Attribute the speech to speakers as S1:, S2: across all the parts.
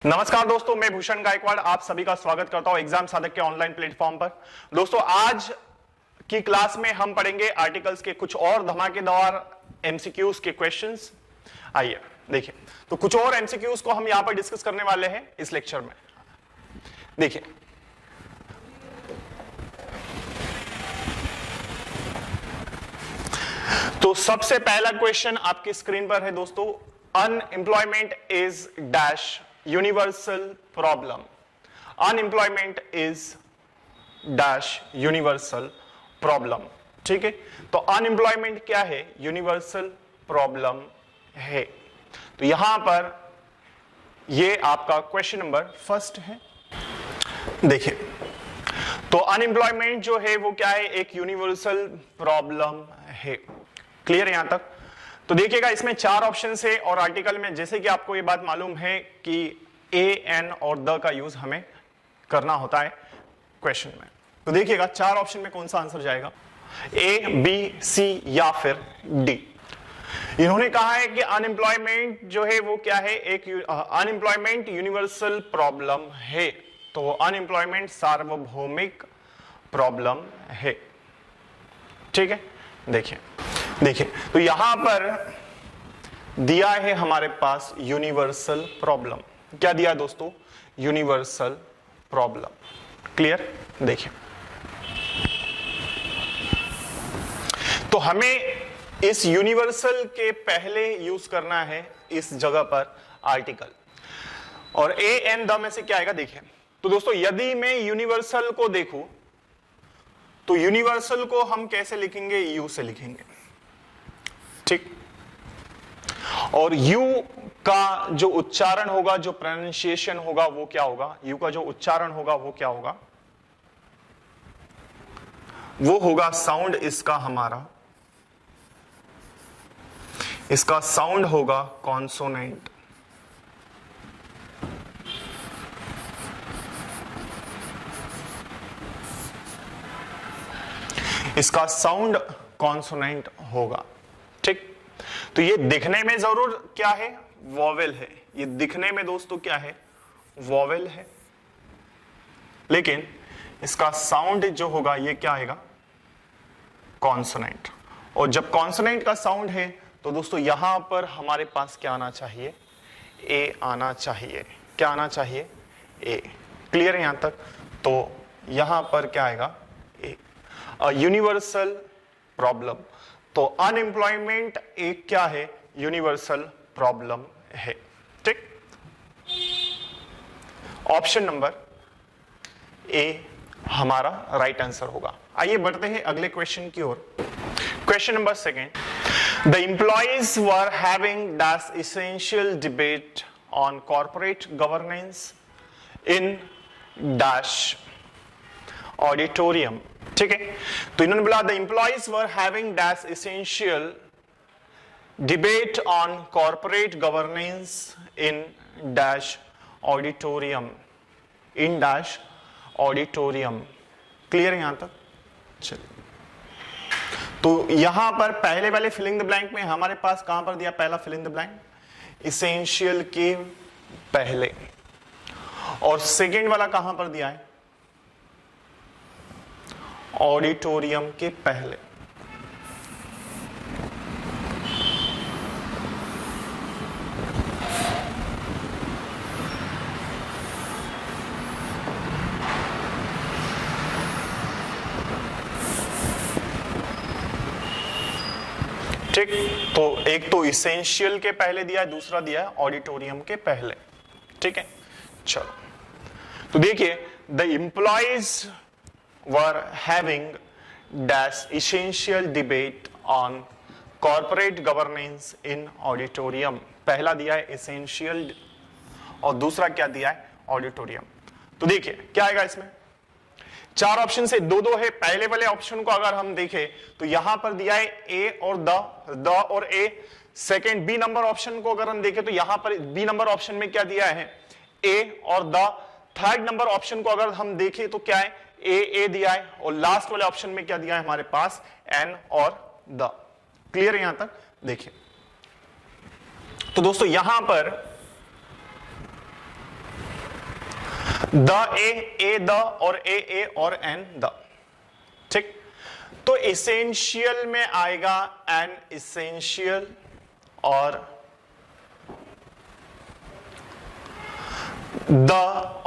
S1: नमस्कार दोस्तों, मैं भूषण गायकवाड़ आप सभी का स्वागत करता हूं एग्जाम साधक के ऑनलाइन प्लेटफॉर्म पर। दोस्तों, आज की क्लास में हम पढ़ेंगे आर्टिकल्स के कुछ और धमाकेदार एमसीक्यूज के क्वेश्चंस। आइए देखिए, तो कुछ और एमसीक्यूज को हम यहां पर डिस्कस करने वाले हैं इस लेक्चर में। देखिए, तो सबसे पहला क्वेश्चन आपकी स्क्रीन पर है दोस्तों, unemployment is dash universal problem. Unemployment is dash universal problem. ठीक है, तो अनएम्प्लॉयमेंट क्या है? यूनिवर्सल प्रॉब्लम है। तो यहां पर ये आपका क्वेश्चन नंबर फर्स्ट है। देखिए, तो अनएम्प्लॉयमेंट जो है वो क्या है? एक यूनिवर्सल प्रॉब्लम है। क्लियर है यहां तक? तो देखिएगा, इसमें चार ऑप्शन है और आर्टिकल में जैसे कि आपको ये बात मालूम है कि ए, एन और द का यूज हमें करना होता है क्वेश्चन में। तो देखिएगा, चार ऑप्शन में कौन सा आंसर जाएगा, ए, बी, सी या फिर डी। इन्होंने कहा है कि अनएम्प्लॉयमेंट जो है वो क्या है? एक अनएम्प्लॉयमेंट यूनिवर्सल प्रॉब्लम है। तो अनएम्प्लॉयमेंट सार्वभौमिक प्रॉब्लम है। ठीक है, देखिए, तो यहां पर दिया है हमारे पास यूनिवर्सल प्रॉब्लम। क्या दिया दोस्तों? Universal problem. क्लियर? देखिए, तो हमें इस यूनिवर्सल के पहले यूज करना है इस जगह पर आर्टिकल, और ए, एन, द में से क्या आएगा? देखिए, तो दोस्तों यदि मैं यूनिवर्सल को देखूं तो यूनिवर्सल को हम कैसे लिखेंगे? यू से लिखेंगे। ठीक, और यू का जो उच्चारण होगा, जो प्रोनाउंसिएशन होगा वो क्या होगा? यू का जो उच्चारण होगा वो क्या होगा? वो होगा साउंड इसका हमारा, इसका साउंड होगा कॉन्सोनेंट। इसका साउंड कॉन्सोनेंट होगा। ठीक, तो ये दिखने में जरूर क्या है? वॉवेल है। ये दिखने में दोस्तों क्या है? वॉवेल है, लेकिन इसका साउंड जो होगा ये क्या आएगा? कॉन्सोनेंट। और जब कॉन्सोनेंट का साउंड है तो दोस्तों यहां पर हमारे पास क्या आना चाहिए? ए आना चाहिए। क्या आना चाहिए? ए। क्लियर है यहां तक? तो यहां पर क्या आएगा? ए। Universal problem. तो अनएम्प्लॉयमेंट एक क्या है? यूनिवर्सल प्रॉब्लम है। ठीक, ऑप्शन नंबर ए हमारा राइट आंसर होगा। आइए बढ़ते हैं अगले क्वेश्चन की ओर। Question number second, the employees were having dash essential debate on corporate governance in dash auditorium. ठीक है, तो इन्होंने बोला the employees were having dash essential debate on corporate governance in dash auditorium. In dash auditorium. Clear है यहां तक? चलिए, तो यहां पर पहले वाले फिलिंग द ब्लैंक में हमारे पास कहां पर दिया? पहला फिलिंग द ब्लैंक एसेंशियल के पहले, और सेकेंड वाला कहां पर दिया है? ऑडिटोरियम के पहले। ठीक, तो एक तो इसेंशियल के पहले दिया है, दूसरा दिया है ऑडिटोरियम के पहले। ठीक है, चलो, तो देखिए, the employees were having dash essential debate on corporate governance in auditorium। पहला दिया है essential और दूसरा क्या दिया है? ऑडिटोरियम। तो देखिए क्या आएगा इसमें? चार ऑप्शन से दो दो है। पहले वाले ऑप्शन को अगर हम देखें तो यहां पर दिया है ए और द और ए। सेकेंड बी नंबर ऑप्शन को अगर हम देखें तो यहां पर बी नंबर ऑप्शन में क्या दिया है? ए और द। थर्ड नंबर ऑप्शन को अगर हम देखें तो क्या है? ए दिया है, और लास्ट वाले ऑप्शन में क्या दिया है हमारे पास? एन और द। क्लियर है यहां तक? देखिए, तो दोस्तों यहां पर द ए द और ए और एन द। ठीक, तो इसेंशियल में आएगा एन इसेंशियल और द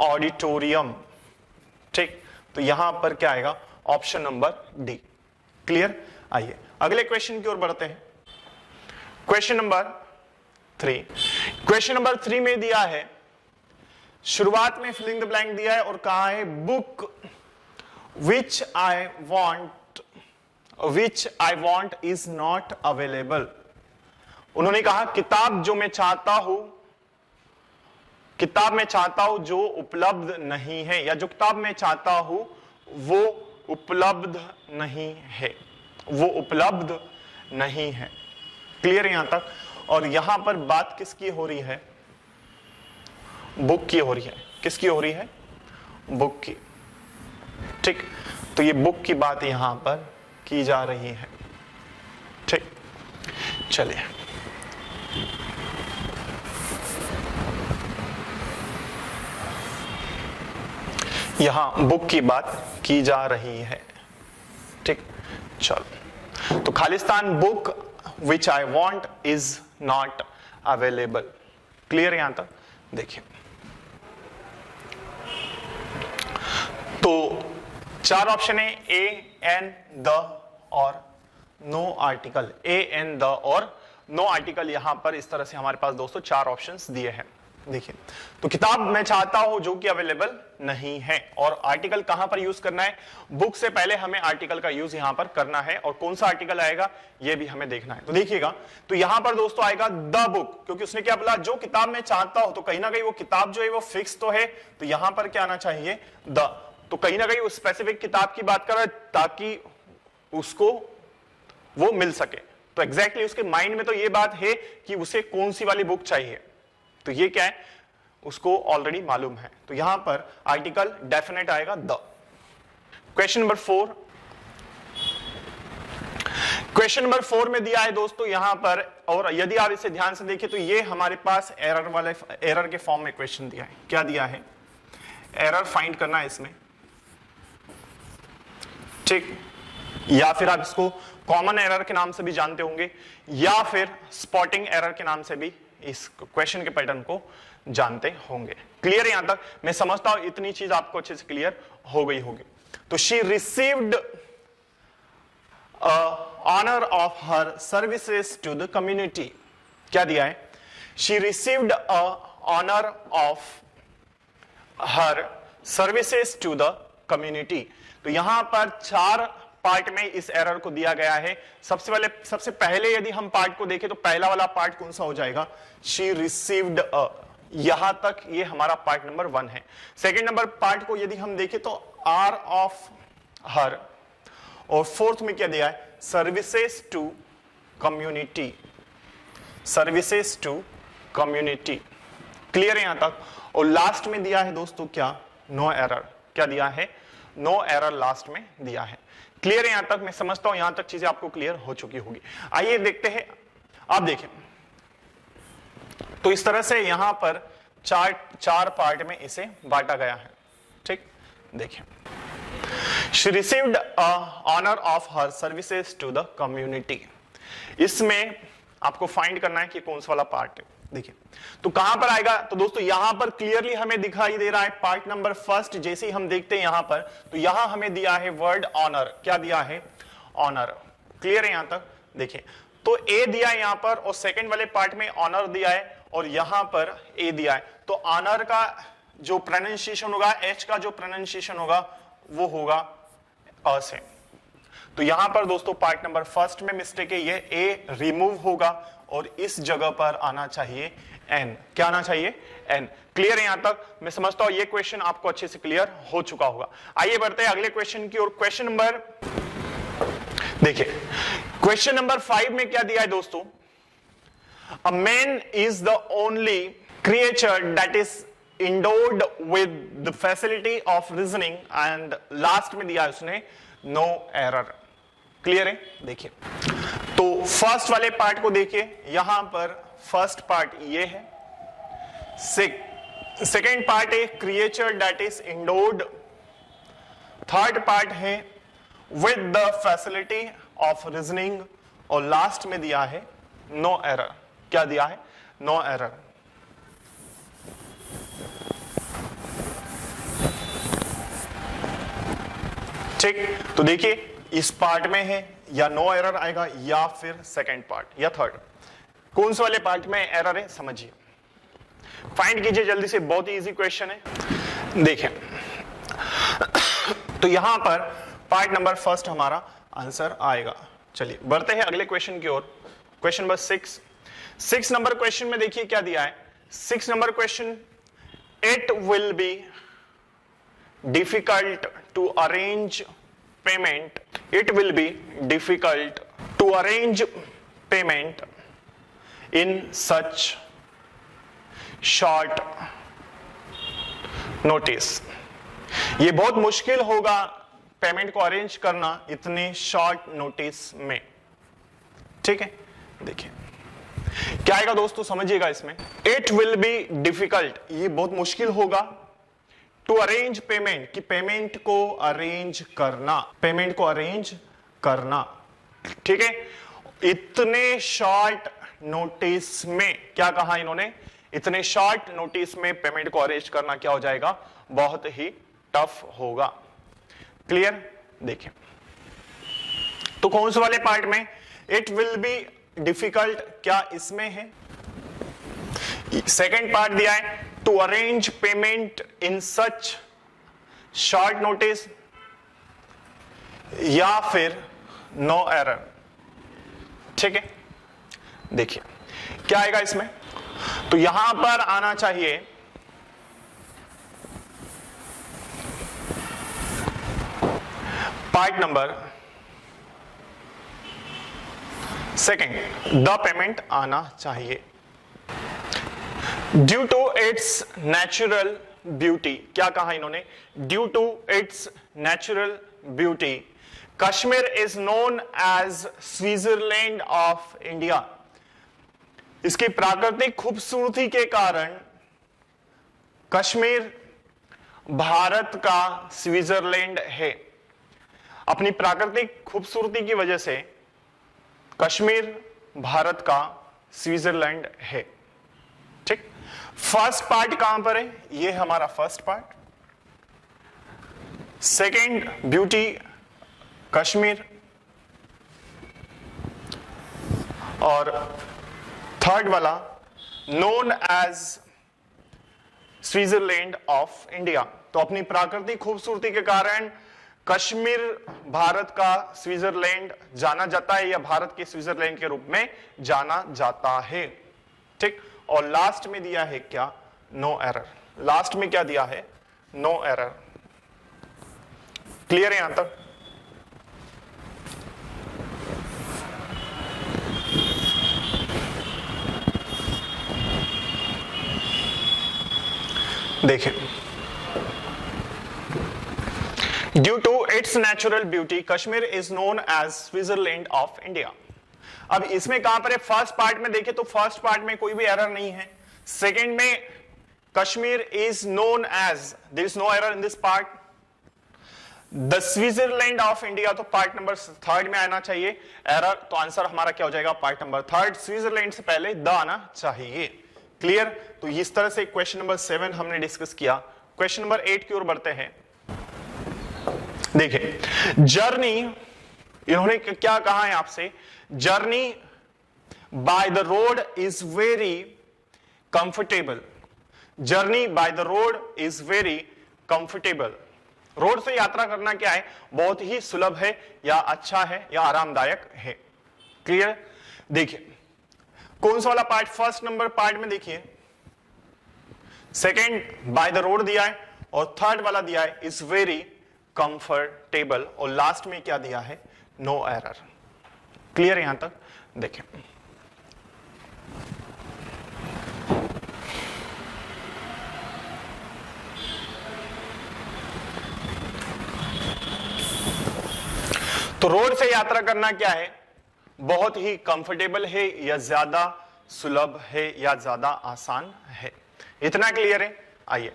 S1: ऑडिटोरियम। ठीक, तो यहां पर क्या आएगा, ऑप्शन नंबर डी। क्लियर। आइए अगले क्वेश्चन की ओर बढ़ते हैं। Question number 3। क्वेश्चन नंबर 3 में दिया है, शुरुआत में फिलिंग द ब्लैंक दिया है और कहा है book which I want is not available. उन्होंने कहा किताब जो मैं चाहता हूं, किताब मैं चाहता हूं जो उपलब्ध नहीं है, या जो किताब मैं चाहता हूं वो उपलब्ध नहीं है, वो उपलब्ध नहीं है। क्लियर यहां तक। और यहां पर बात किसकी हो रही है, बुक की हो रही है। किसकी हो रही है, बुक की। ठीक, तो ये बुक की बात यहां पर की जा रही है। ठीक, चलिए यहां बुक की बात की जा रही है। ठीक, चलो तो खालिस्तान book which I want is not available. Clear यहां तक। देखिए तो 4 ऑप्शन है, ए एन द और no article. A an the और नो आर्टिकल, यहां पर इस तरह से हमारे पास दोस्तों 4 ऑप्शंस दिए हैं। देखिए तो किताब मैं चाहता हूं जो कि अवेलेबल नहीं है, और आर्टिकल कहां पर यूज करना है, बुक से पहले हमें आर्टिकल का यूज यहां पर करना है, और कौन सा आर्टिकल आएगा ये भी हमें देखना है। तो देखिएगा, तो यहां पर दोस्तों आएगा द बुक, क्योंकि उसने क्या बोला, जो किताब मैं चाहता हूं, तो कहीं ना कहीं वो किताब जो है वो फिक्स तो है, तो यहां पर क्या आना चाहिए, द। तो कहीं ना कहीं उस स्पेसिफिक किताब की बात कर रहा है ताकि उसको वो मिल सके। तो एग्जैक्टली उसके माइंड में तो ये बात है कि उसे कौन सी वाली बुक चाहिए, तो ये क्या है उसको ऑलरेडी मालूम है। तो यहां पर आर्टिकल डेफिनेट आएगा the. Question number 4। Question number 4 में दिया है दोस्तों यहां पर, और यदि आप इसे ध्यान से देखें तो ये हमारे पास एरर के फॉर्म में क्वेश्चन दिया है। क्या दिया है, एरर फाइंड करना है इसमें। ठीक, या फिर आप इसको कॉमन एरर के नाम से भी जानते होंगे, या फिर स्पॉटिंग एरर के नाम से भी इस क्वेश्चन के पैटर्न को जानते होंगे। क्लियर यहां तक। मैं समझता हूं इतनी चीज आपको अच्छे से क्लियर हो गई होगी। तो she received honour of her services to the community. क्या दिया है, she received honour of her services to the community. तो यहां पर 4 पार्ट में इस एरर को दिया गया है। सबसे पहले यदि हम पार्ट को देखें तो पहला वाला पार्ट कौन सा हो जाएगा, शी रिसीव्ड अ। यहां तक ये हमारा पार्ट नंबर 1 है। सेकंड नंबर पार्ट को यदि हम देखें तो आर ऑफ हर, और फोर्थ में क्या दिया है, services to community. Services to community. Clear है यहां तक। और लास्ट में दिया है दोस्तों क्या, नो एरर। क्या दिया है, नो एरर लास्ट में दिया है। क्लियर है यहां तक। मैं समझता हूं यहां तक चीजें आपको क्लियर हो चुकी होगी। आइए देखते हैं। आप देखें तो इस तरह से यहां पर चार पार्ट में इसे बांटा गया है। ठीक, देखिए she received honour of her services to the community. इसमें आपको फाइंड करना है कि कौन सा वाला पार्ट है। देखिए तो कहां पर आएगा, तो दोस्तों यहां पर क्लियरली हमें दिखाई दे रहा है पार्ट नंबर फर्स्ट। जैसे ही हम देखते हैं यहां पर, तो यहां हमें दिया है वर्ड ऑनर। क्या दिया है, ऑनर। क्लियर है यहां तक। देखिए तो ए दिया है यहां पर, और सेकंड वाले पार्ट में ऑनर दिया है, और यहां पर ए दिया है। तो ऑनर का जो प्रोनाउंसिएशन होगा, एच का जो प्रोनाउंसिएशन होगा वो होगा अ से। तो यहां पर दोस्तों पार्ट नंबर फर्स्ट में मिस्टेक है, ये ए रिमूव होगा और इस जगह पर आना चाहिए एन। क्या आना चाहिए, एन। क्लियर है यहां तक। मैं समझता हूं ये क्वेश्चन आपको अच्छे से क्लियर हो चुका होगा। आइए बढ़ते हैं अगले क्वेश्चन की ओर। क्वेश्चन नंबर, देखिए क्वेश्चन नंबर 5 में क्या दिया है दोस्तों, a man is the only creature that is endowed with the facility of reasoning, and last में दिया उसने no error। क्लियर है। देखिए तो फर्स्ट वाले पार्ट को देखिए, यहां पर फर्स्ट पार्ट ये है, सेकेंड पार्ट है creature that is endowed, third part है with the facility of reasoning, और लास्ट में दिया है नो एरर। क्या दिया है? No error. ठीक, तो देखिए इस पार्ट में है या नो एरर आएगा या फिर सेकेंड पार्ट या थर्ड, कौन से वाले पार्ट में एरर है समझिए, फाइंड कीजिए जल्दी से, बहुत ही इजी क्वेश्चन है। देखिए तो यहां पर पार्ट नंबर फर्स्ट हमारा आंसर आएगा। चलिए बढ़ते हैं अगले क्वेश्चन की ओर, क्वेश्चन नंबर 6 नंबर क्वेश्चन में देखिए क्या दिया है। 6 number question, it will be difficult to arrange payment, it will be difficult to arrange payment in such short notice। ये बहुत मुश्किल होगा पेमेंट को अरेंज करना इतने शॉर्ट नोटिस में। ठीक है, देखिए क्या आएगा दोस्तों, समझिएगा इसमें। इट विल बी डिफिकल्ट, ये बहुत मुश्किल होगा, टू अरेंज पेमेंट, कि पेमेंट को अरेंज करना, पेमेंट को अरेंज करना। ठीक है, इतने शॉर्ट नोटिस में, क्या कहा इन्होंने, इतने शॉर्ट नोटिस में पेमेंट को अरेंज करना क्या हो जाएगा, बहुत ही टफ होगा। क्लियर? देखिए तो कौन से वाले पार्ट में इट विल बी डिफिकल्ट, क्या इसमें है? सेकेंड पार्ट दिया है to arrange payment in such short notice, या फिर नो एरर। ठीक है, देखिए क्या आएगा इसमें, तो यहां पर आना चाहिए part number second, the payment आना चाहिए। Due to its natural beauty, क्या कहा इन्होंने, due to its natural beauty Kashmir is known as Switzerland of India. इसकी प्राकृतिक खूबसूरती के कारण कश्मीर भारत का स्विट्जरलैंड है। अपनी प्राकृतिक खूबसूरती की वजह से कश्मीर भारत का स्विट्जरलैंड है। ठीक, फर्स्ट पार्ट कहां पर है, ये हमारा first part. Second beauty Kashmir, और थर्ड वाला known as Switzerland of India. तो अपनी प्राकृतिक खूबसूरती के कारण कश्मीर भारत का स्विट्जरलैंड जाना जाता है, या भारत के स्विट्जरलैंड के रूप में जाना जाता है। ठीक, और लास्ट में दिया है क्या, नो एरर। लास्ट में क्या दिया है, नो एरर। क्लियर है यहां तक? देखिए, due to its natural beauty Kashmir is known as Switzerland of India. अब इसमें कहां पर है, फर्स्ट पार्ट में देखिए तो फर्स्ट पार्ट में कोई भी एरर नहीं है। सेकेंड में Kashmir is known as, there is no error in this part. The Switzerland of India, तो पार्ट नंबर थर्ड में आना चाहिए एरर, तो आंसर हमारा क्या हो जाएगा, पार्ट नंबर थर्ड। स्विट्जरलैंड से पहले द आना चाहिए। क्लियर? तो इस तरह से क्वेश्चन नंबर 7 हमने डिस्कस किया। क्वेश्चन नंबर 8 की ओर बढ़ते हैं। देखिए जर्नी, इन्होंने क्या कहा है आपसे, journey by the road is very comfortable. Journey by the road is very comfortable. Road से यात्रा करना क्या है, बहुत ही सुलभ है, या अच्छा है, या आरामदायक है। क्लियर? देखिए कौन सा वाला पार्ट, फर्स्ट नंबर पार्ट में देखिए सेकेंड बाय द रोड दिया है, और थर्ड वाला दिया है इज वेरी कंफर्टेबल, और लास्ट में क्या दिया है, नो एरर। क्लियर यहां तक? देखें तो रोड से यात्रा करना क्या है, बहुत ही कंफर्टेबल है, या ज्यादा सुलभ है, या ज्यादा आसान है। इतना क्लियर है? आइए,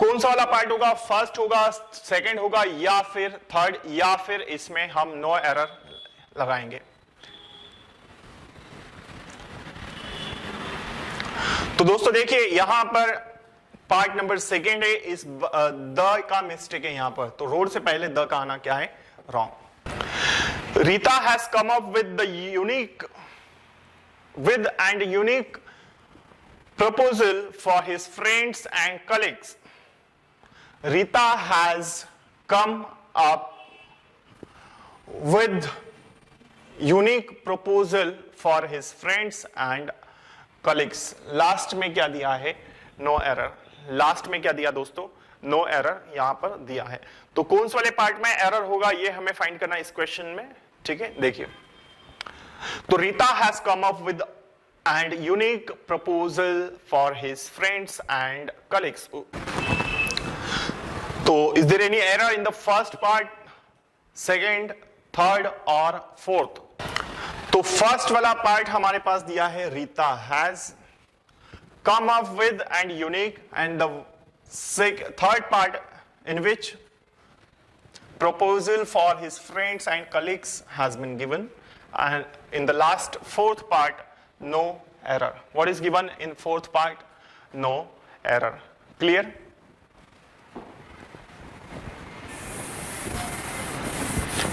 S1: कौन सा वाला पार्ट होगा? फर्स्ट होगा, सेकंड होगा, या फिर थर्ड, या फिर इसमें हम नो एरर लगाएंगे? तो दोस्तों देखिए यहां पर पार्ट नंबर सेकेंड है, इस द का मिस्टेक है यहां पर, तो रोड से पहले द का आना क्या है? Wrong. Rita has come up with the unique and unique proposal for his friends and colleagues. Rita has come up with unique proposal for his friends and colleagues. Last में क्या दिया है? No error. लास्ट में क्या दिया दोस्तों? No error यहां पर दिया है। तो कौन से वाले पार्ट में एरर होगा ये हमें फाइंड करना है इस क्वेश्चन में, ठीक है? देखिए, तो Rita has come up with and unique proposal for his friends and colleagues. So is there any error in the first part, second, third or fourth? तो फर्स्ट वाला पार्ट हमारे पास दिया है Rita has come up with and unique, and the third part in which proposal for his friends and colleagues has been given, and in the last fourth part no error. What is given in fourth part? No error. Clear?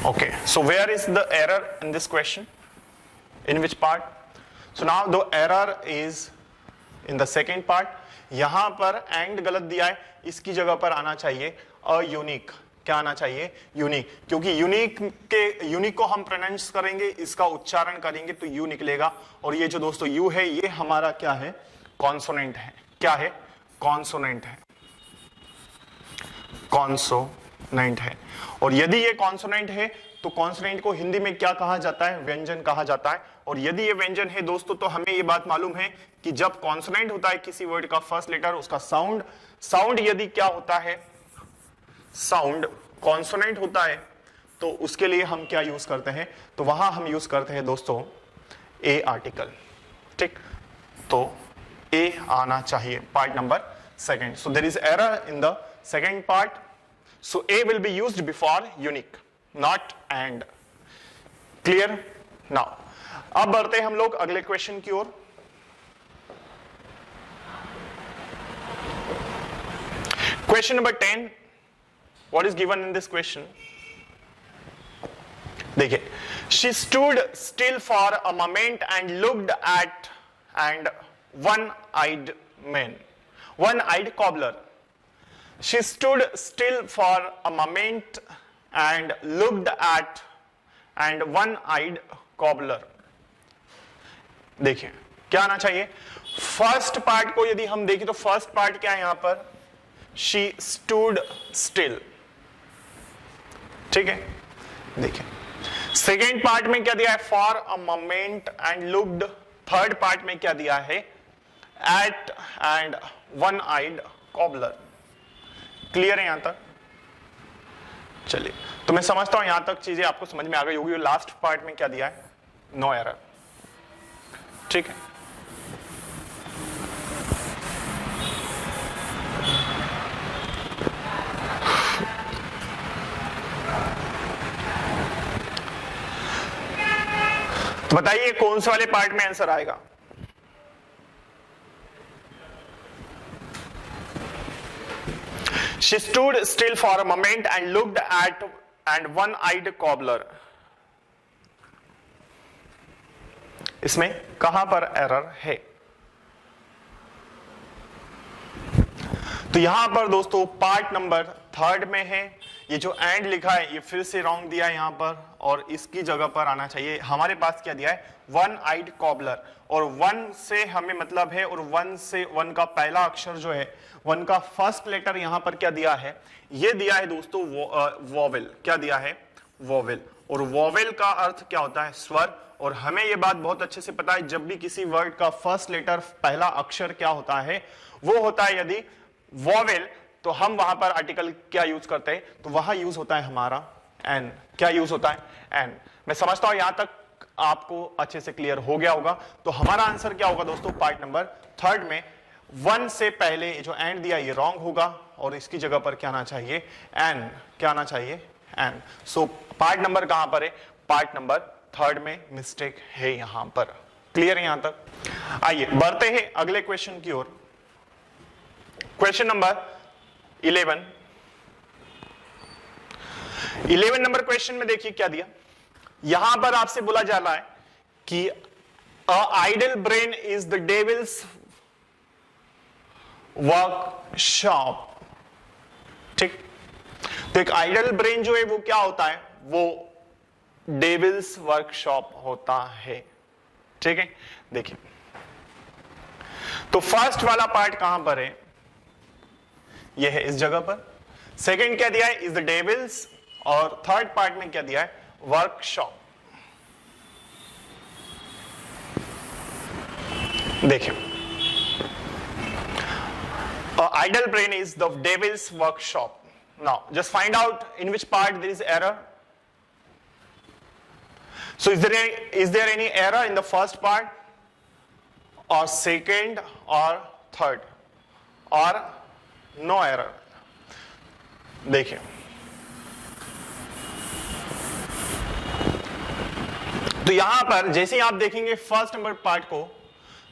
S1: Okay, so where is the error in this question? In which part? So now the error is in the second part. यहां पर and गलत दिया है, इसकी जगह पर आना चाहिए a unique. क्या आना चाहिए? यूनिक, क्योंकि यूनिक को हम प्रोनाउंस करेंगे, इसका उच्चारण करेंगे तो यू निकलेगा, और ये जो दोस्तों यू है ये हमारा क्या है? कॉन्सोनेंट है। क्या है? कॉन्सोनेंट है। कॉन्सोनेंट है। और यदि ये कॉन्सोनेंट है तो कॉन्सोनेंट को हिंदी में क्या कहा जाता है? व्यंजन कहा जाता है। और यदि ये व्यंजन है दोस्तों तो हमें ये बात मालूम है कि जब कॉन्सोनेंट होता है किसी वर्ड का फर्स्ट लेटर, उसका साउंड यदि क्या होता है? साउंड कॉन्सोनेंट होता है, तो उसके लिए हम क्या यूज करते हैं? तो वहां हम यूज करते हैं दोस्तों ए आर्टिकल, ठीक? तो ए आना चाहिए part number second. So there is error in the second part, so a will be used before unique, not and. Clear? Now अब बढ़ते हैं हम लोग अगले क्वेश्चन की ओर। Question number 10, what is given in this question? देखिए, she stood still for a moment and looked at and one-eyed cobbler. She stood still for a moment and looked at and one-eyed cobbler. देखिए क्या आना चाहिए? First part को यदि हम देखें तो फर्स्ट पार्ट क्या है यहां पर? She stood still, ठीक है? देखिए सेकेंड पार्ट में क्या दिया है? For a moment and looked. Third part में क्या दिया है? At and one eyed cobbler. Clear है यहां तक? चलिए, तो मैं समझता हूं यहां तक चीजें आपको समझ में आ गई होगी। लास्ट पार्ट में क्या दिया है? नो एरर, ठीक है? तो बताइए कौन से वाले पार्ट में आंसर आएगा? She stood still for a moment and looked at and one-eyed cobbler. इसमें कहां पर एरर है? तो यहां पर दोस्तों पार्ट नंबर थर्ड में है। ये जो एंड लिखा है ये फिर से रॉन्ग दिया है यहां पर, और इसकी जगह पर आना चाहिए हमारे पास क्या दिया है? One eyed cobbler. और वन से हमें मतलब है, और वन का पहला अक्षर जो है, वन का फर्स्ट लेटर यहां पर क्या दिया है? ये दिया है दोस्तों वोवेल। क्या दिया है? वोवेल। और वोवेल का अर्थ क्या होता है? स्वर। और हमें ये बात बहुत अच्छे से पता है, जब भी किसी वर्ड का फर्स्ट लेटर पहला अक्षर क्या होता है? वो होता है यदि वोवेल, तो हम वहां पर आर्टिकल क्या यूज करते हैं? तो वहां यूज होता है हमारा एन। क्या यूज होता है? एन। मैं समझता हूं यहां तक आपको अच्छे से क्लियर हो गया होगा। तो हमारा आंसर क्या होगा दोस्तों? पार्ट नंबर थर्ड में 1 से पहले जो एंड दिया ये रॉन्ग होगा और इसकी जगह पर क्या आना चाहिए, एन, क्या आना चाहिए, एन। सो पार्ट नंबर कहां पर है, पार्ट नंबर 3 में मिस्टेक है यहां पर। क्लियर है यहां तक? आइए बढ़ते हैं अगले क्वेश्चन की ओर। क्वेश्चन नंबर 11 नंबर क्वेश्चन में देखिए क्या दिया। यहां पर आपसे बोला जा रहा है कि a idle brain is the devil's workshop. ठीक, तो एक आइडल ब्रेन जो है वो क्या होता है, वो डेविल्स वर्कशॉप होता है। ठीक है, देखिए तो फर्स्ट वाला पार्ट कहां पर है, यह है इस जगह पर। सेकंड क्या दिया है, इज द डेविल्स, और थर्ड पार्ट में क्या दिया है, वर्कशॉप। देखिए idle brain is the devil's workshop. Now just find out in which part there is error. So is there any error in the first part or second or third or no error? देखिए तो यहां पर जैसे ही आप देखेंगे first number part को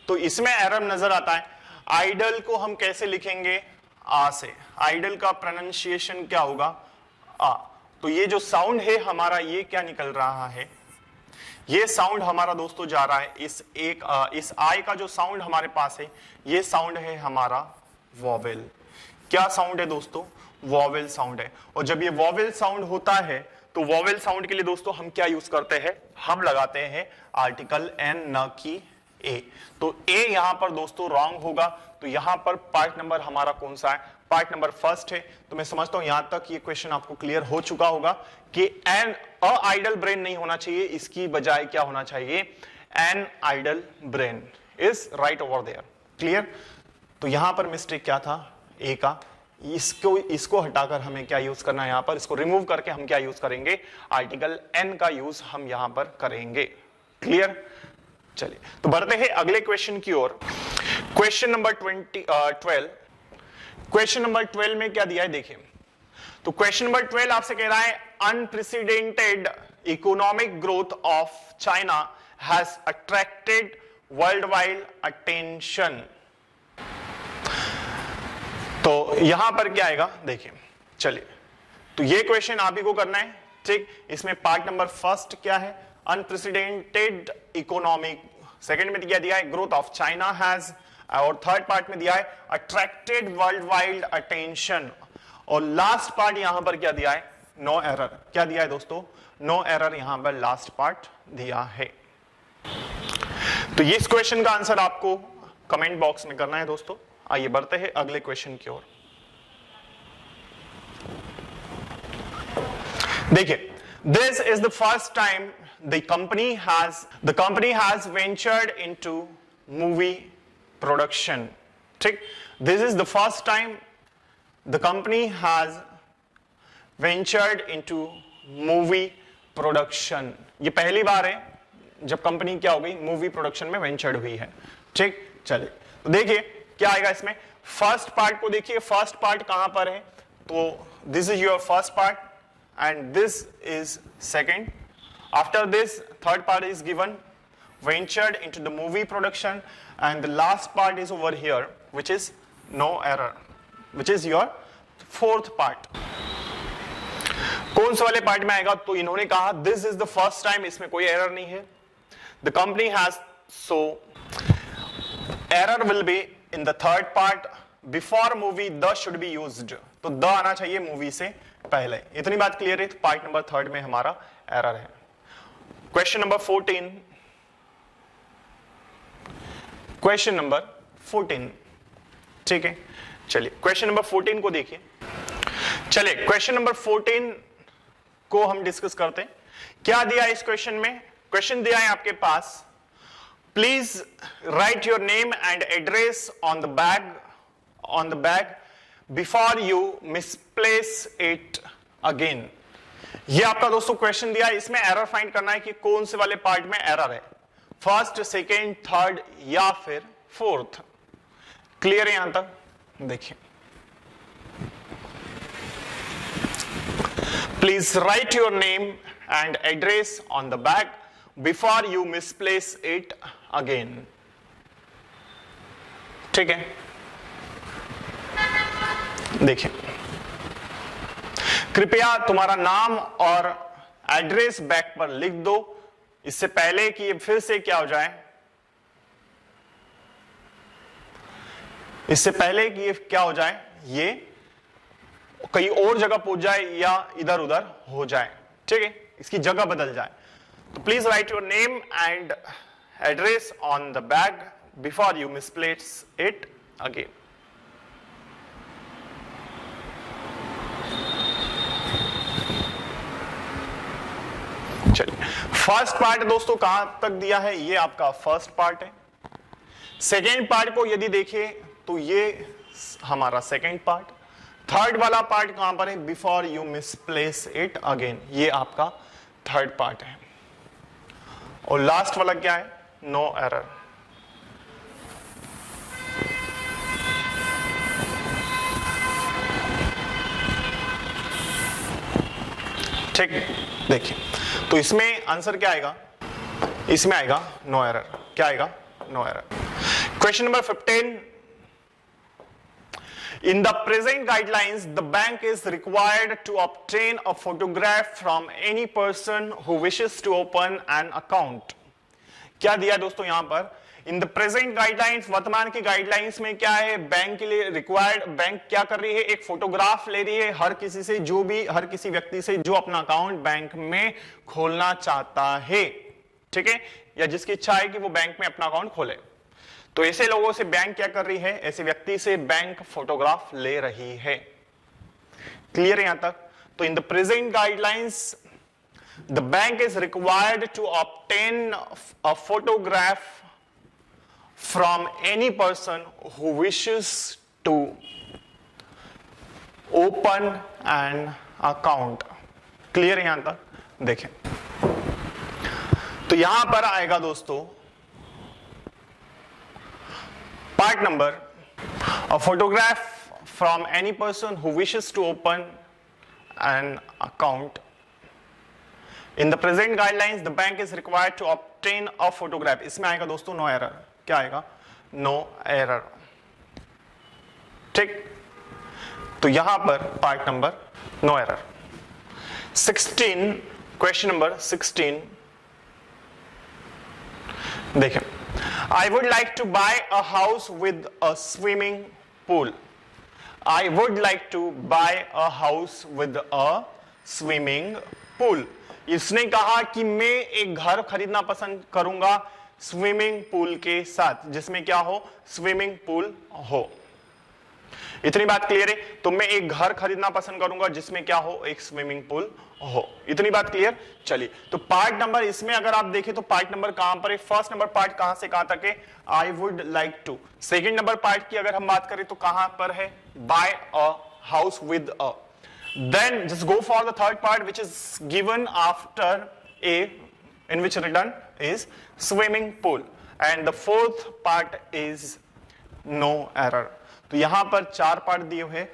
S1: तो इसमें एरर नजर आता है। आइडल को हम कैसे लिखेंगे, आ से। आइडल का प्रोनाउंसिएशन क्या होगा, आ। तो ये जो साउंड है हमारा ये क्या निकल रहा है, ये साउंड हमारा दोस्तों जा रहा है इस आई का जो साउंड हमारे पास है ये साउंड है हमारा वॉवेल। क्या साउंड है दोस्तों, वॉवेल साउंड है। और जब ये वॉवेल साउंड होता है तो वॉवेल साउंड के लिए दोस्तों हम क्या यूज करते हैं, हम लगाते हैं आर्टिकल एन न कि ए। तो ए यहां पर दोस्तों रॉन्ग होगा। तो यहां पर पार्ट नंबर हमारा कौन सा है, पार्ट नंबर फर्स्ट है। तो मैं समझता हूं यहां तक ये क्वेश्चन आपको क्लियर हो चुका होगा कि एन अ आइडल ब्रेन नहीं होना चाहिए, इसकी बजाय क्या होना चाहिए, an idle brain is right over there. Clear? तो यहां पर मिस्टेक क्या था, ए का। इसको हटाकर हमें क्या यूज करना है, यहां पर इसको रिमूव करके हम क्या यूज करेंगे, आर्टिकल एन का यूज हम यहां पर करेंगे। क्लियर? चलिए तो बढ़ते हैं अगले क्वेश्चन की ओर। Question number 12। क्वेश्चन नंबर 12 में क्या दिया है देखिए। तो क्वेश्चन नंबर 12 आपसे कह रहा है unprecedented economic growth of China has attracted world wide attention. तो यहां पर क्या आएगा देखिए। चलिए तो ये क्वेश्चन आप ही को करना है। ठीक, इसमें पार्ट नंबर फर्स्ट क्या है, अनप्रेसिडेंटेड इकोनॉमिक। सेकंड में क्या दिया है, ग्रोथ ऑफ चाइना हैज, और थर्ड पार्ट में दिया है अट्रैक्टेड वर्ल्ड वाइड अटेंशन, और लास्ट पार्ट यहां पर क्या दिया है, नो एरर। क्या दिया है दोस्तों, नो एरर यहां पर लास्ट पार्ट दिया है। तो इस क्वेश्चन का आंसर आपको कमेंट बॉक्स में करना है दोस्तों। आइए बढ़ते हैं अगले क्वेश्चन की ओर। देखिए this is the first time the company has ventured into movie production. ठीक, this is the first time the company has ventured into movie production. ये पहली बार है जब कंपनी क्या हो गई, मूवी प्रोडक्शन में वेंचर्ड हुई है। ठीक, चलिए तो देखिए क्या आएगा इसमें। फर्स्ट पार्ट को देखिए, फर्स्ट पार्ट कहां पर है, तो this is your first part and this is second. After this third part is given, ventured into the movie production, and the last part is over here which is no error, which is your fourth part. कौन से वाले part में आएगा, तो इन्होंने कहा this is the first time, इसमें कोई एरर नहीं है। The company has, so error will be in the third part. Before movie the should be used, तो द आना चाहिए मूवी से पहले। इतनी बात क्लियर है। तो पार्ट नंबर थर्ड में हमारा एरर है। Question number 14। क्वेश्चन नंबर 14, ठीक है। चलिए क्वेश्चन नंबर 14 को देखिए। चलिए क्वेश्चन नंबर 14 को हम डिस्कस करते हैं। क्या दिया है इस क्वेश्चन में, क्वेश्चन दिया है आपके पास, please write your name and address on the bag before you misplace it again. ये आपका दोस्तों क्वेश्चन दिया है। इसमें एरर फाइंड करना है कि कौन से वाले पार्ट में एरर है, फर्स्ट, सेकेंड, थर्ड या फिर फोर्थ। क्लियर है यहां तक? देखिए, please write your name and address on the bag before you misplace it again. ठीक है, देखिए, कृपया तुम्हारा नाम और एड्रेस बैग पर लिख दो, इससे पहले कि ये फिर से क्या हो जाए, इससे पहले कि ये क्या हो जाए, ये कहीं और जगह पहुंच जाए या इधर उधर हो जाए। ठीक है, इसकी जगह बदल जाए। तो please write your name and address on the bag before you misplace it again. चलिए, फर्स्ट पार्ट दोस्तों कहां तक दिया है, ये आपका फर्स्ट पार्ट है। सेकेंड पार्ट को यदि देखें तो ये हमारा सेकेंड पार्ट। थर्ड वाला पार्ट कहां पर है, before you misplace it again, ये आपका थर्ड पार्ट है। और लास्ट वाला क्या है, नो एरर। ठीक, देखिए, तो इसमें आंसर क्या आएगा, इसमें आएगा नो एरर। क्या आएगा, no error. Question number 15, in the present guidelines the bank is required to obtain a photograph from any person who wishes to open an account। क्या दिया दोस्तों यहां पर, इन द प्रेजेंट गाइडलाइंस, वर्तमान की गाइडलाइंस में क्या है, बैंक के लिए रिक्वायर्ड, बैंक क्या कर रही है, एक फोटोग्राफ ले रही है हर किसी से, जो भी, हर किसी व्यक्ति से जो अपना अकाउंट बैंक में खोलना चाहता है। ठीक है, या जिसकी इच्छा है कि वो बैंक में अपना अकाउंट खोले। तो ऐसे लोगों से बैंक क्या कर रही है, ऐसे व्यक्ति से बैंक फोटोग्राफ ले रही है। क्लियर है यहां तक? तो in the present guidelines the bank is required to obtain a photograph from any person who wishes to open an account। Clear है यहां तक? देखें, तो यहां पर आएगा दोस्तों part number, a photograph from any person who wishes to open an account। in the present guidelines the bank is required to obtain a photograph। इसमें आएगा दोस्तों नो एरर। क्या आएगा, नो एरर। ठीक, तो यहां पर part number no error. 16, question number 16, देखिए, I would like to buy a house with a swimming pool. I would like to buy a house with a swimming pool. इसने कहा कि मैं एक घर खरीदना पसंद करूंगा स्विमिंग पूल के साथ, जिसमें क्या हो, स्विमिंग पूल हो। इतनी बात क्लियर है? तो मैं एक घर खरीदना पसंद करूंगा जिसमें क्या हो, एक स्विमिंग पूल हो। इतनी बात क्लियर? चलिए, तो पार्ट नंबर इसमें अगर आप देखें तो पार्ट नंबर कहां पर है, फर्स्ट नंबर पार्ट कहां से कहां तक है, I would like to. Second number part की अगर हम बात करें तो कहां पर है, buy a house with a. Then just go for the third part which is given after a, in which written is swimming pool, and the fourth part is no error। तो यहां पर चार पार्ट दिए हुए,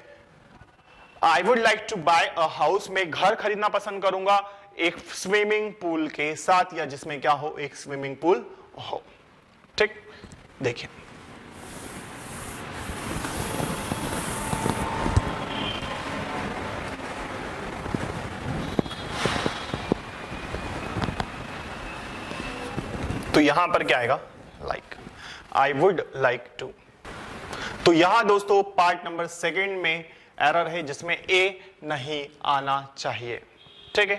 S1: I would like to buy a house, में घर खरीदना पसंद करूंगा एक स्विमिंग पूल के साथ, या जिसमें क्या हो, एक स्विमिंग पूल हो। ठीक, देखिए, तो यहां पर क्या आएगा, like, I would like to. तो यहां दोस्तों पार्ट नंबर सेकंड में एरर है, जिसमें ए नहीं आना चाहिए। ठीक है,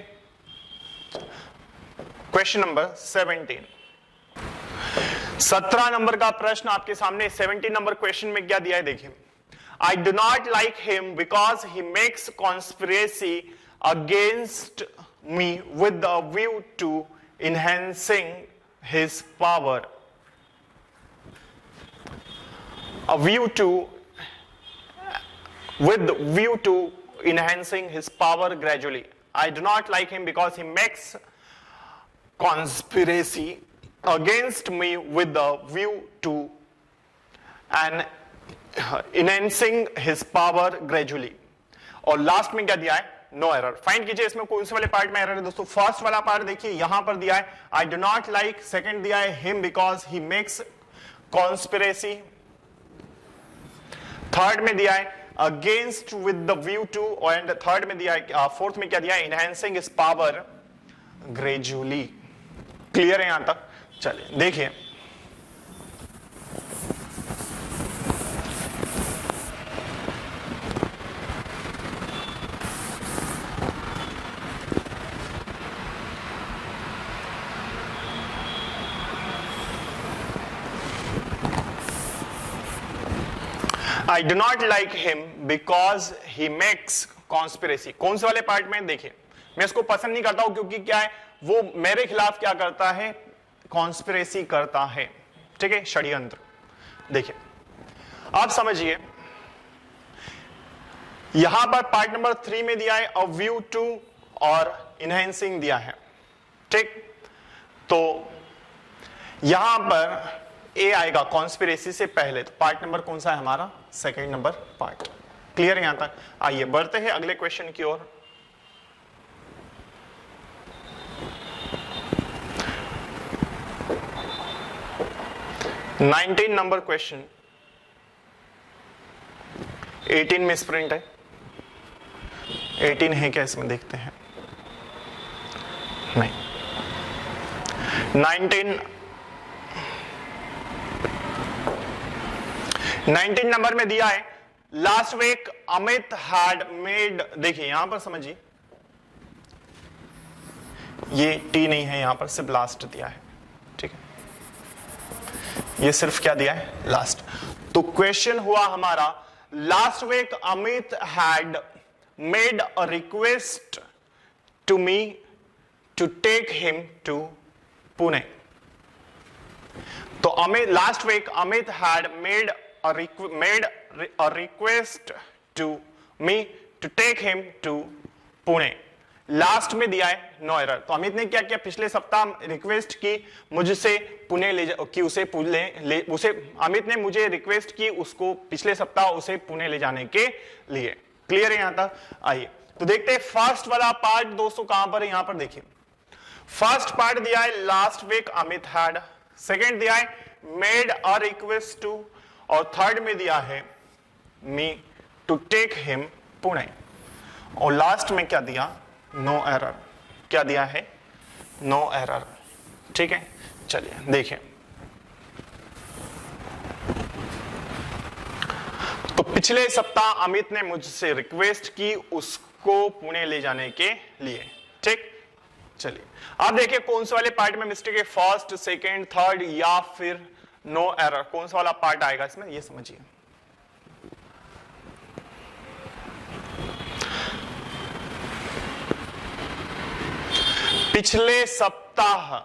S1: क्वेश्चन नंबर 17, 17 नंबर का प्रश्न आपके सामने। 17 नंबर क्वेश्चन में क्या दिया है, देखिए, I do not like him because he makes conspiracy against me with the view to enhancing his power, a view to, with view to enhancing his power gradually। I do not like him because he makes conspiracy against me with the view to enhancing his power gradually, और last में क्या दिया है, no error. Find कीजिए इसमें कौन से वाले पार्ट में एरर है दोस्तों। फर्स्ट वाला पार्ट देखिए यहां पर दिया है I do not like, second दिया है him because he makes conspiracy, third में दिया है against with the view to, and third में दिया है, फोर्थ में क्या दिया है, enhancing his power gradually. Clear है यहां तक? चलिए देखिए, I do not like him because he makes conspiracy। कौन से वाले पार्ट में? देखिए मैं इसको पसंद नहीं करता हूं क्योंकि क्या है, वो मेरे खिलाफ क्या करता है, कॉन्स्पिरेसी करता है, ठीक है, षड्यंत्र। देखिए आप समझिए, यहां पर पार्ट नंबर 3 में दिया है अ व्यू टू और इनहेंसिंग दिया है, ठीक। तो यहां पर ए आएगा कॉन्स्पिरेसी से पहले, तो पार्ट नंबर कौन सा है हमारा, सेकंड नंबर पार्ट। क्लियर है यहां तक? आइए बढ़ते हैं अगले क्वेश्चन की ओर। नाइनटीन नंबर क्वेश्चन, 18 में स्प्रिंट है, 18 है क्या इसमें, देखते हैं। नहीं, 19 नंबर में दिया है last week Amit had made, देखिए यहां पर समझिए, ये टी नहीं है यहां पर, सिर्फ लास्ट दिया है, ठीक है, ये सिर्फ क्या दिया है, लास्ट। तो क्वेश्चन हुआ हमारा last week Amit had made a request to me to take him to Pune. तो Amit, last week Amit had made a request to me to take him to Pune। Last में दिया है नो एरर। तो अमित ने क्या किया, पिछले सप्ताह रिक्वेस्ट की मुझसे पुणे ले कि उसे उसे अमित ने मुझे रिक्वेस्ट की उसको पिछले सप्ताह उसे पुणे ले जाने के लिए। क्लियर है यहां तक? आइए तो देखते हैं फर्स्ट वाला पार्ट दोस्तों कहां पर है। यहां पर देखिए फर्स्ट पार्ट दिया है last week Amit had, second दिया है मेड अ रिक्वेस्ट टू, और थर्ड में दिया है me to take him Pune, और लास्ट में क्या दिया, नो एरर। क्या दिया है, नो एरर, ठीक है। चलिए देखिए, तो पिछले सप्ताह अमित ने मुझसे रिक्वेस्ट की उसको पुणे ले जाने के लिए, ठीक। चलिए अब देखिए कौन से वाले पार्ट में मिस्टेक है, फर्स्ट, सेकेंड, थर्ड या फिर नो एरर, कौन सा वाला पार्ट आएगा इसमें, ये समझिए। पिछले सप्ताह,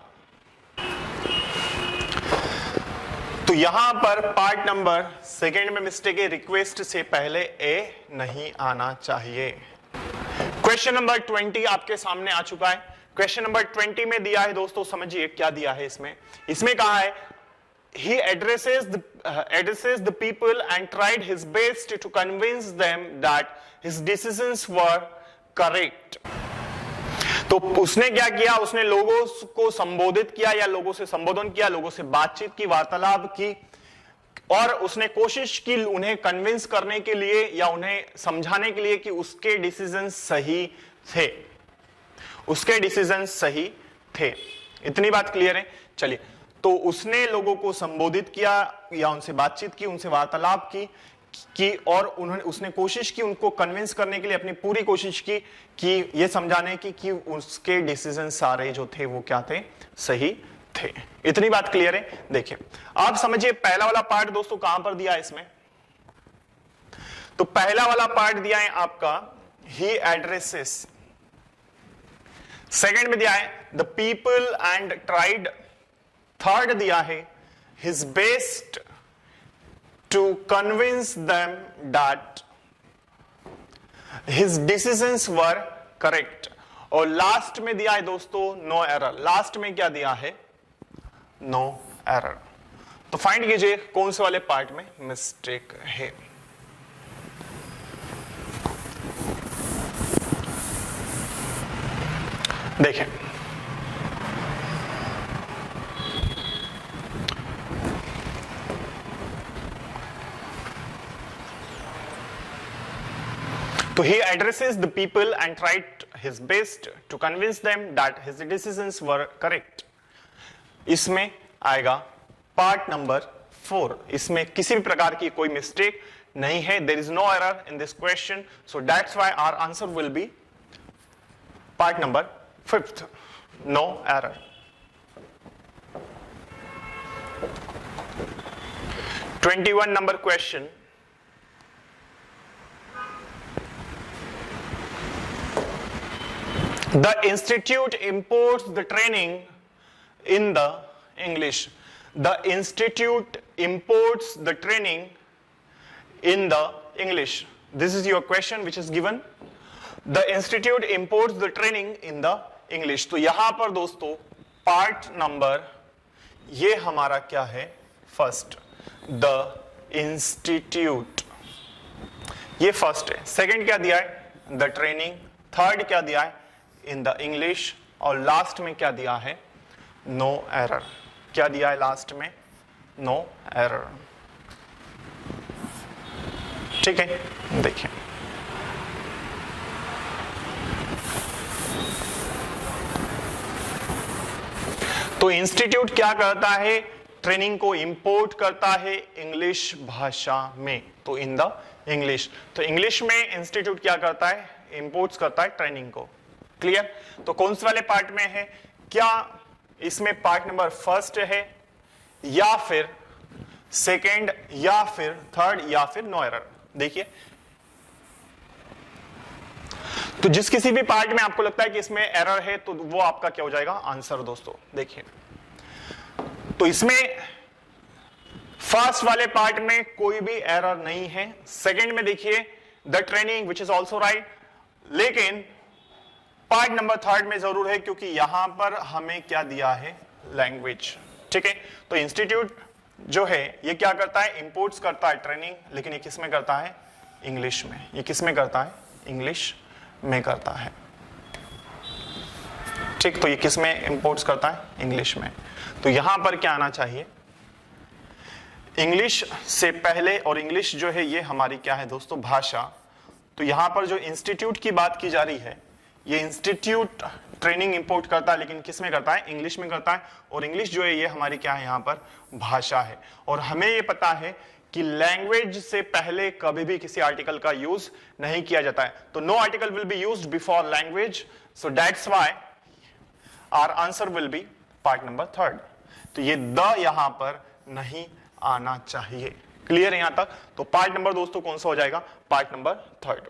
S1: तो यहां पर पार्ट नंबर सेकेंड में मिस्टेक है, रिक्वेस्ट से पहले ए नहीं आना चाहिए। क्वेश्चन नंबर 20 आपके सामने आ चुका है। क्वेश्चन नंबर 20 में दिया है दोस्तों, समझिए क्या दिया है इसमें। इसमें कहा है he addresses the people and tried his best to convince them that his decisions were correct। तो उसने क्या किया, उसने लोगों को संबोधित किया या लोगों से संबोधन किया, लोगों से बातचीत की, वार्तालाप की, और उसने कोशिश की उन्हें कन्विंस करने के लिए या उन्हें समझाने के लिए कि उसके डिसीजन सही थे, उसके डिसीजन सही थे। इतनी बात क्लियर है? चलिए, तो उसने लोगों को संबोधित किया या उनसे बातचीत की, उनसे वार्तालाप की और उसने कोशिश की उनको कन्विंस करने के लिए, अपनी पूरी कोशिश की कि ये समझाने की कि उसके डिसीजन सारे जो थे वो क्या थे, सही थे। इतनी बात क्लियर है? देखिए आप समझिए पहला वाला पार्ट दोस्तों कहां पर दिया है इसमें, तो पहला वाला पार्ट दिया है आपका ही एड्रेसेस, सेकंड में दिया है the people and tried, third दिया है his best to convince them that his decisions were correct, और लास्ट में दिया है दोस्तों नो एरर। लास्ट में क्या दिया है, नो एरर। तो तो फाइंड कीजिए कौन से वाले पार्ट में मिस्टेक है। देखें, तो he addresses the people and tried his best to convince them that his decisions were correct. इसमें आएगा पार्ट नंबर 4, इसमें किसी भी प्रकार की कोई मिस्टेक नहीं है, there is no error in this question, so that's why our answer will be part number 5th, no error. (21) number question. The institute imports the training in the English. The institute imports the training in the English. This is your question which is given. The institute imports the training in the English. तो यहां पर दोस्तों part number ये हमारा क्या है, first, the institute, ये first है। सेकंड क्या दिया है, द ट्रेनिंग। थर्ड क्या दिया है, इन द इंग्लिश। और लास्ट में क्या दिया है, नो एरर। क्या दिया है लास्ट में, नो एरर। ठीक है, देखिए तो इंस्टीट्यूट क्या करता है, ट्रेनिंग को इंपोर्ट करता है इंग्लिश भाषा में, तो इन द इंग्लिश। तो इंग्लिश में इंस्टीट्यूट क्या करता है, इंपोर्ट्स करता है ट्रेनिंग को। क्लियर? तो कौन से वाले पार्ट में है, क्या इसमें पार्ट नंबर फर्स्ट है या फिर सेकेंड या फिर थर्ड या फिर नो एरर। देखिए, तो जिस किसी भी पार्ट में आपको लगता है कि इसमें एरर है तो वो आपका क्या हो जाएगा, आंसर। दोस्तों देखिए, तो इसमें फर्स्ट वाले पार्ट में कोई भी एरर नहीं है। सेकंड में देखिए the training which is also right, लेकिन पार्ट नंबर थर्ड में जरूर है क्योंकि यहां पर हमें क्या दिया है, लैंग्वेज। ठीक है, तो इंस्टीट्यूट जो है ये क्या करता है, इंपोर्ट्स करता है ट्रेनिंग, लेकिन ये किस में करता है, इंग्लिश में। ये किस में करता है, इंग्लिश में करता है। ठीक, तो ये किस में इंपोर्ट्स करता है, इंग्लिश में। तो यहां पर क्या आना चाहिए, इंग्लिश से पहले, और इंग्लिश जो है ये हमारी क्या है दोस्तों, भाषा। तो यहां पर जो इंस्टीट्यूट की बात की जा रही है, ये इंस्टीट्यूट ट्रेनिंग इंपोर्ट करता है, लेकिन किस में करता है, इंग्लिश में करता है। और इंग्लिश जो है ये हमारी क्या है, यहां पर भाषा है। और हमें ये पता है कि लैंग्वेज से पहले कभी भी किसी आर्टिकल का यूज नहीं किया जाता है, तो no article will be used before language, so that's why our answer will be part number third. तो ये द यहां पर नहीं आना चाहिए। क्लियर है यहां तक? तो पार्ट नंबर दोस्तों कौन सा हो जाएगा, पार्ट नंबर थर्ड।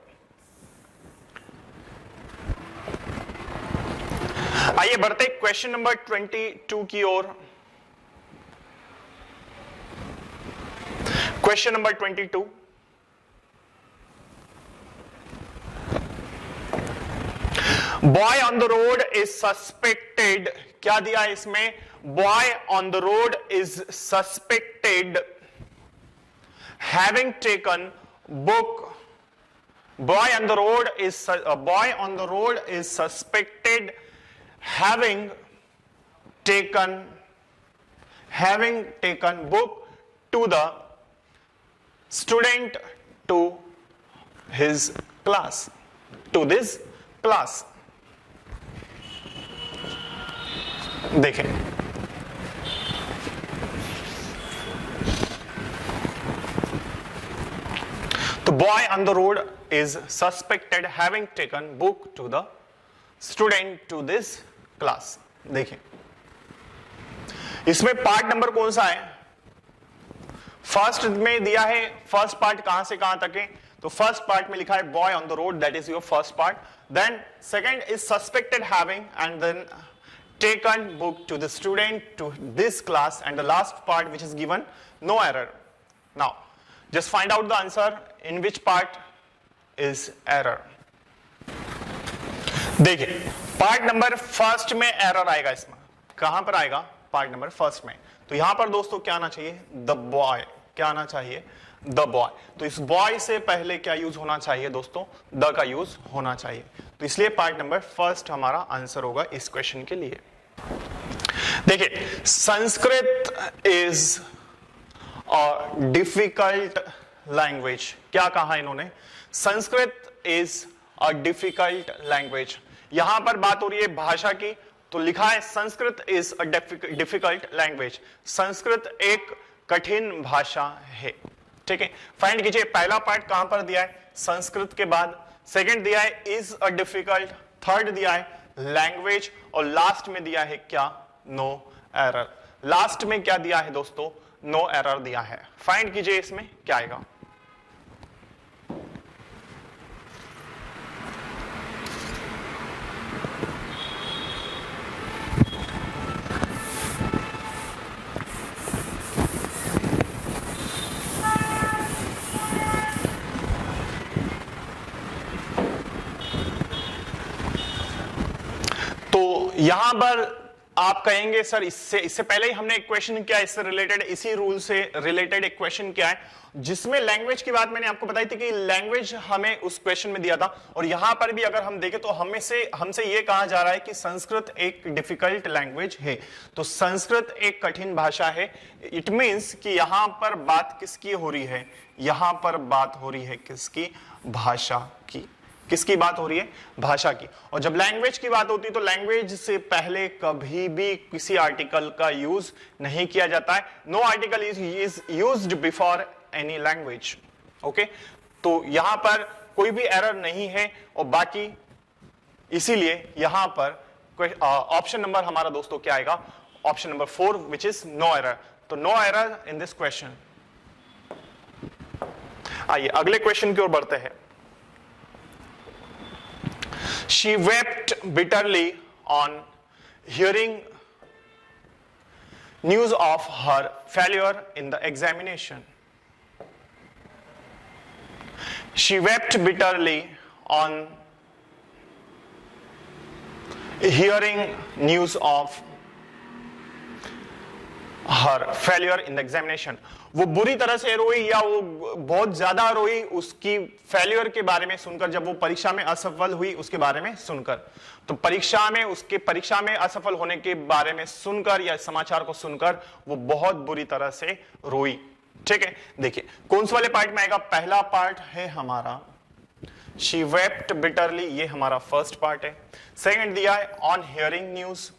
S1: आइए बढ़ते क्वेश्चन नंबर 22 की ओर। Question number 22, boy on the road is suspected, क्या दिया है इसमें, boy on the road is suspected having taken book, boy on the road is suspected having taken book to the student to his class, to this class। देखें, तो boy on the road is suspected having taken book to the student to this class। देखिए, इसमें part number कौन सा है, first में दिया है। फर्स्ट पार्ट कहां से कहां तक है, तो फर्स्ट पार्ट में लिखा है boy on the road, that is your first part. Then second is suspected having, and then taken book to the student to this class, and the last part which is given no error. Now just find out the answer in which part is error। देखिए, part number first में error आएगा, इसमें कहां पर आएगा, part number first में। तो यहां पर दोस्तों क्या आना चाहिए, द बॉय, क्या आना चाहिए, द बॉय। तो इस बॉय से पहले क्या यूज होना चाहिए दोस्तों, द का यूज होना चाहिए। तो इसलिए पार्ट नंबर फर्स्ट हमारा आंसर होगा इस क्वेश्चन के लिए। देखिए, Sanskrit is a difficult language, क्या कहा इन्होंने, Sanskrit is a difficult language. यहां पर बात हो रही है भाषा की, तो लिखा है Sanskrit is a difficult language, Sanskrit एक कठिन भाषा है। ठीक है, फाइंड कीजिए पहला पार्ट कहां पर दिया है, संस्कृत के बाद, सेकंड दिया है इज अ डिफिकल्ट, थर्ड दिया है लैंग्वेज, और लास्ट में दिया है क्या, नो एरर। लास्ट में क्या दिया है दोस्तों, नो एरर दिया है। फाइंड कीजिए इसमें क्या आएगा। तो यहां पर आप कहेंगे सर इससे पहले ही हमने एक क्वेश्चन किया इससे रिलेटेड, इसी रूल से रिलेटेड एक क्वेश्चन किया है जिसमें लैंग्वेज की बात मैंने आपको बताई थी कि लैंग्वेज हमें उस क्वेश्चन में दिया था, और यहां पर भी अगर हम देखें तो हमसे ये कहा जा रहा है कि संस्कृत एक डिफिकल्ट लैंग्वेज है, तो संस्कृत एक कठिन भाषा है। इट मींस कि यहां पर बात किसकी हो रही है, यहां पर बात हो रही है किसकी, भाषा की। किसकी बात हो रही है, भाषा की। और जब लैंग्वेज की बात होती है तो लैंग्वेज से पहले कभी भी किसी आर्टिकल का यूज नहीं किया जाता है। No article is used before any language. Okay, तो यहां पर कोई भी एरर नहीं है, और बाकी इसीलिए यहां पर ऑप्शन नंबर हमारा दोस्तों क्या आएगा, option number 4 which is no error. तो no error in this question. आइए अगले क्वेश्चन की ओर बढ़ते हैं। She wept bitterly on hearing news of her failure in the examination. She wept bitterly on hearing news of her failure in the examination. वो बुरी तरह से रोई या वो बहुत ज्यादा रोई उसकी फेल्योर के बारे में सुनकर, जब वो परीक्षा में असफल हुई उसके बारे में सुनकर। तो उसके परीक्षा में असफल होने के बारे में सुनकर या समाचार को सुनकर वो बहुत बुरी तरह से रोई। ठीक है, देखिए कौन से वाले पार्ट में आएगा, पहला पार्ट है हमारा she wept bitterly, ये हमारा फर्स्ट पार्ट है। सेकंड दिया है ऑन हियरिंग न्यूज,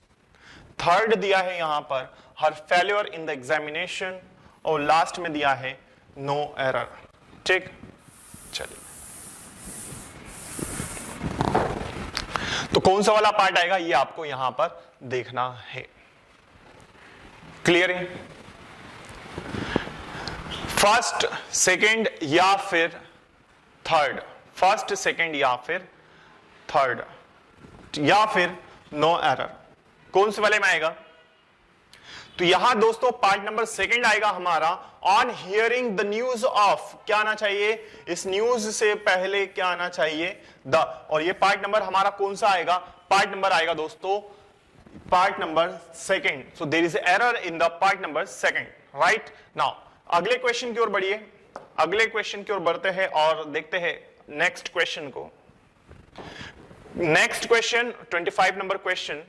S1: थर्ड दिया है यहां पर हर फेल्योर इन द एग्जामिनेशन, और लास्ट में दिया है नो एरर। ठीक, चलिए तो कौन सा वाला पार्ट आएगा ये आपको यहां पर देखना है। क्लियर है, फर्स्ट सेकंड या फिर थर्ड, फर्स्ट सेकंड या फिर थर्ड, या फिर नो एरर, कौन से वाले में आएगा। तो यहां दोस्तों पार्ट नंबर सेकंड आएगा हमारा on hearing the news of, क्या आना चाहिए, इस न्यूज से पहले क्या आना चाहिए, द। और ये पार्ट नंबर हमारा कौन सा आएगा, पार्ट नंबर आएगा दोस्तों part number second. So there is error in the part number second, right. Now अगले क्वेश्चन की ओर बढ़िए, अगले क्वेश्चन की ओर बढ़ते हैं और देखते हैं नेक्स्ट क्वेश्चन को। Next question 25 number question.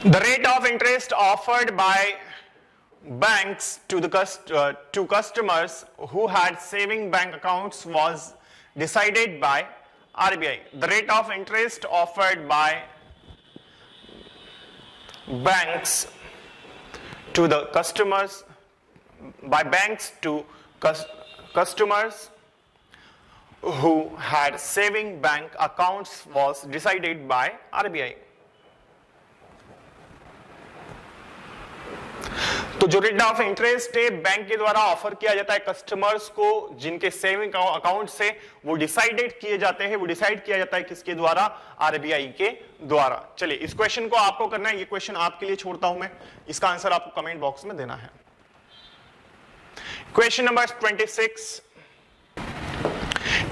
S1: The rate of interest offered by banks to to customers who had saving bank accounts was decided by RBI. The rate of interest offered by banks to the customers, by banks to customers who had saving bank accounts was decided by RBI. तो जो rate of interest है bank के द्वारा offer किया जाता है customers को जिनके सेविंग अकाउंट से, वो डिसाइडेड किए जाते हैं, वो डिसाइड किया जाता है किसके द्वारा, आरबीआई के द्वारा। चलिए इस क्वेश्चन को आपको करना है, ये क्वेश्चन आपके लिए छोड़ता हूं मैं, इसका आंसर आपको कमेंट बॉक्स में देना है। क्वेश्चन नंबर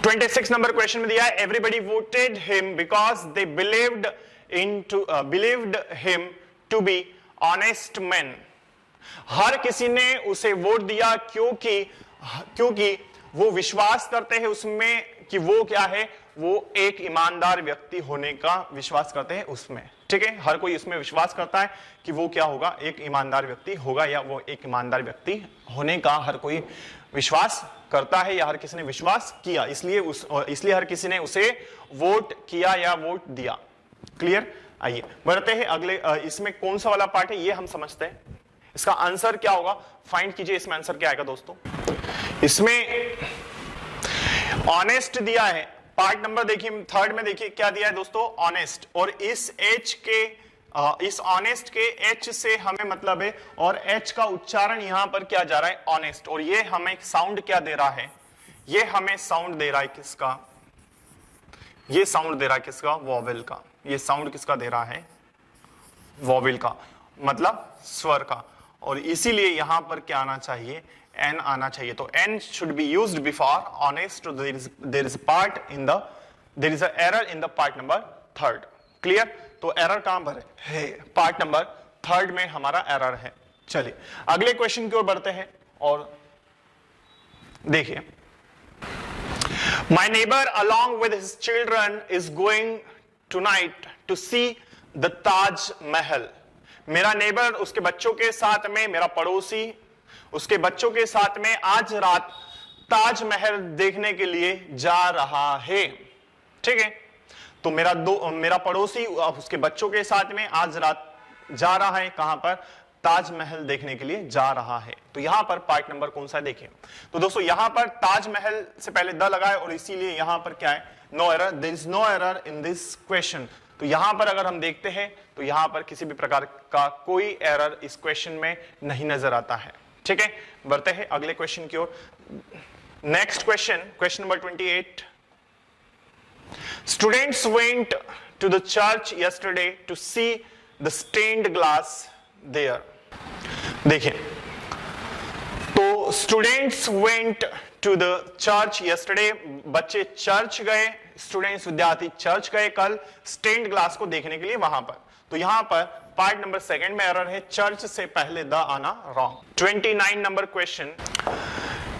S1: 26 नंबर क्वेश्चन में दिया है everybody voted him because they believed him to be honest man. हर किसी ने उसे वोट दिया क्योंकि वो विश्वास करते हैं उसमें कि वो क्या है, वो एक ईमानदार व्यक्ति होने का विश्वास करते हैं उसमें। ठीक है, हर कोई इसमें विश्वास करता है कि वो क्या होगा, एक ईमानदार व्यक्ति होगा, या वो एक ईमानदार व्यक्ति होने का हर कोई विश्वास करता है, या हर किसी ने विश्वास किया, इसलिए हर किसी ने उसे वोट किया या वोट दिया। क्लियर? आइए बढ़ते हैं अगले। इसमें कौन सा वाला पार्ट है ये हम समझते हैं। इसका आंसर क्या होगा, फाइंड कीजिए। इसमें आंसर क्या आएगा दोस्तों? इसमें ऑनेस्ट दिया है, पार्ट नंबर देखिए थर्ड में, देखिए क्या दिया है दोस्तों, ऑनेस्ट। और इस ऑनेस्ट के एच से हमें मतलब है, और एच का उच्चारण यहां पर क्या जा रहा है, ऑनेस्ट। और ये हमें साउंड क्या दे रहा है, ये हमें साउंड दे रहा है किसका, ये साउंड दे रहा है किसका, वॉवेल का। ये साउंड किसका दे रहा है, वॉवेल का, मतलब स्वर का। और इसीलिए यहां पर क्या आना चाहिए, एन आना चाहिए। तो an should be used before honest. There is a error in the part number third. Clear? तो एरर कहां पर है, पार्ट नंबर थर्ड में हमारा एरर है। चलिए अगले क्वेश्चन की ओर बढ़ते हैं और देखिए, my neighbour along with his children is going tonight to see the Taj Mahal. मेरा नेबर उसके बच्चों के साथ में, मेरा पड़ोसी उसके बच्चों के साथ में आज रात ताजमहल देखने के लिए जा रहा है। ठीक है, तो मेरा पड़ोसी उसके बच्चों के साथ में आज रात जा रहा है, कहां पर, ताजमहल देखने के लिए जा रहा है। तो यहां पर पार्ट नंबर कौन सा है देखिए। तो दोस्तों यहां पर ताजमहल से पहले द लगा है और इसीलिए यहां पर क्या है, no error, there is no error in this question. तो यहां पर अगर हम देखते हैं तो यहां पर किसी भी प्रकार का कोई एरर इस क्वेश्चन में नहीं नजर आता है। ठीक है, बढ़ते हैं अगले क्वेश्चन की ओर। Next question, question number 28। Students went to the church yesterday to see the stained glass there. देखिए, तो students went to the church yesterday, बच्चे चर्च गए, स्टूडेंट्स विद्यार्थी चर्च गए कल स्टेन्ड ग्लास को देखने के लिए वहां पर। तो यहां पर पार्ट नंबर सेकंड में एरर है, चर्च से पहले द आना wrong. 29 number question,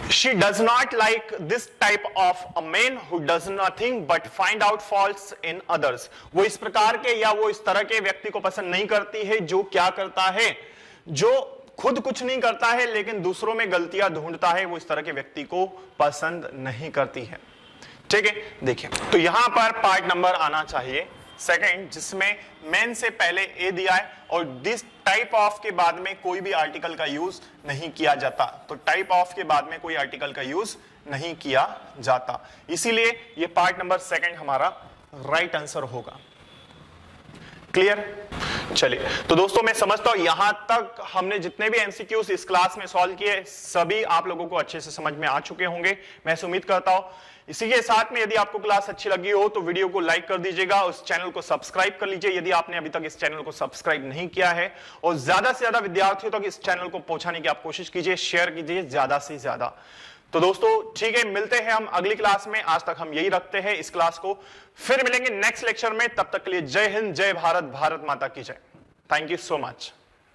S1: she does not like this type of a man who does nothing but find out faults in others। वो इस प्रकार के या वो इस तरह के व्यक्ति को पसंद नहीं करती है जो क्या करता है, जो खुद कुछ नहीं करता है लेकिन दूसरों में गलतियां ढूंढता है, वो इस तरह के व्यक्ति को पसंद नहीं करती है। ठीक है, देखिए तो यहां पर पार्ट नंबर आना चाहिए सेकंड, जिसमें मेन से पहले ए दिया है और दिस टाइप ऑफ के बाद में कोई भी आर्टिकल का यूज नहीं किया जाता। तो टाइप ऑफ के बाद में कोई आर्टिकल का यूज नहीं किया जाता, इसीलिए ये पार्ट नंबर सेकंड हमारा राइट आंसर होगा। क्लियर? चलिए, तो दोस्तों मैं समझता हूं यहां तक हमने जितने भी एमसीक्यूज इस क्लास में सॉल्व किए सभी आप लोगों को अच्छे से समझ में आ चुके होंगे, मैं उम्मीद करता हूं। इसी के साथ में यदि आपको क्लास अच्छी लगी हो तो वीडियो को लाइक कर दीजिएगा, उस चैनल को सब्सक्राइब कर लीजिए यदि आपने अभी तक इस चैनल को सब्सक्राइब नहीं किया है, और ज्यादा से ज्यादा विद्यार्थियों तक इस चैनल को पहुंचाने की आप कोशिश कीजिए, शेयर कीजिए ज्यादा से ज्यादा। तो दोस्तों ठीक है, मिलते हैं हम अगली क्लास में। आज तक हम यही रखते हैं इस क्लास को, फिर मिलेंगे नेक्स्ट लेक्चर में। तब तक के लिए जय हिंद, जय भारत, भारत माता की जय। Thank you so much.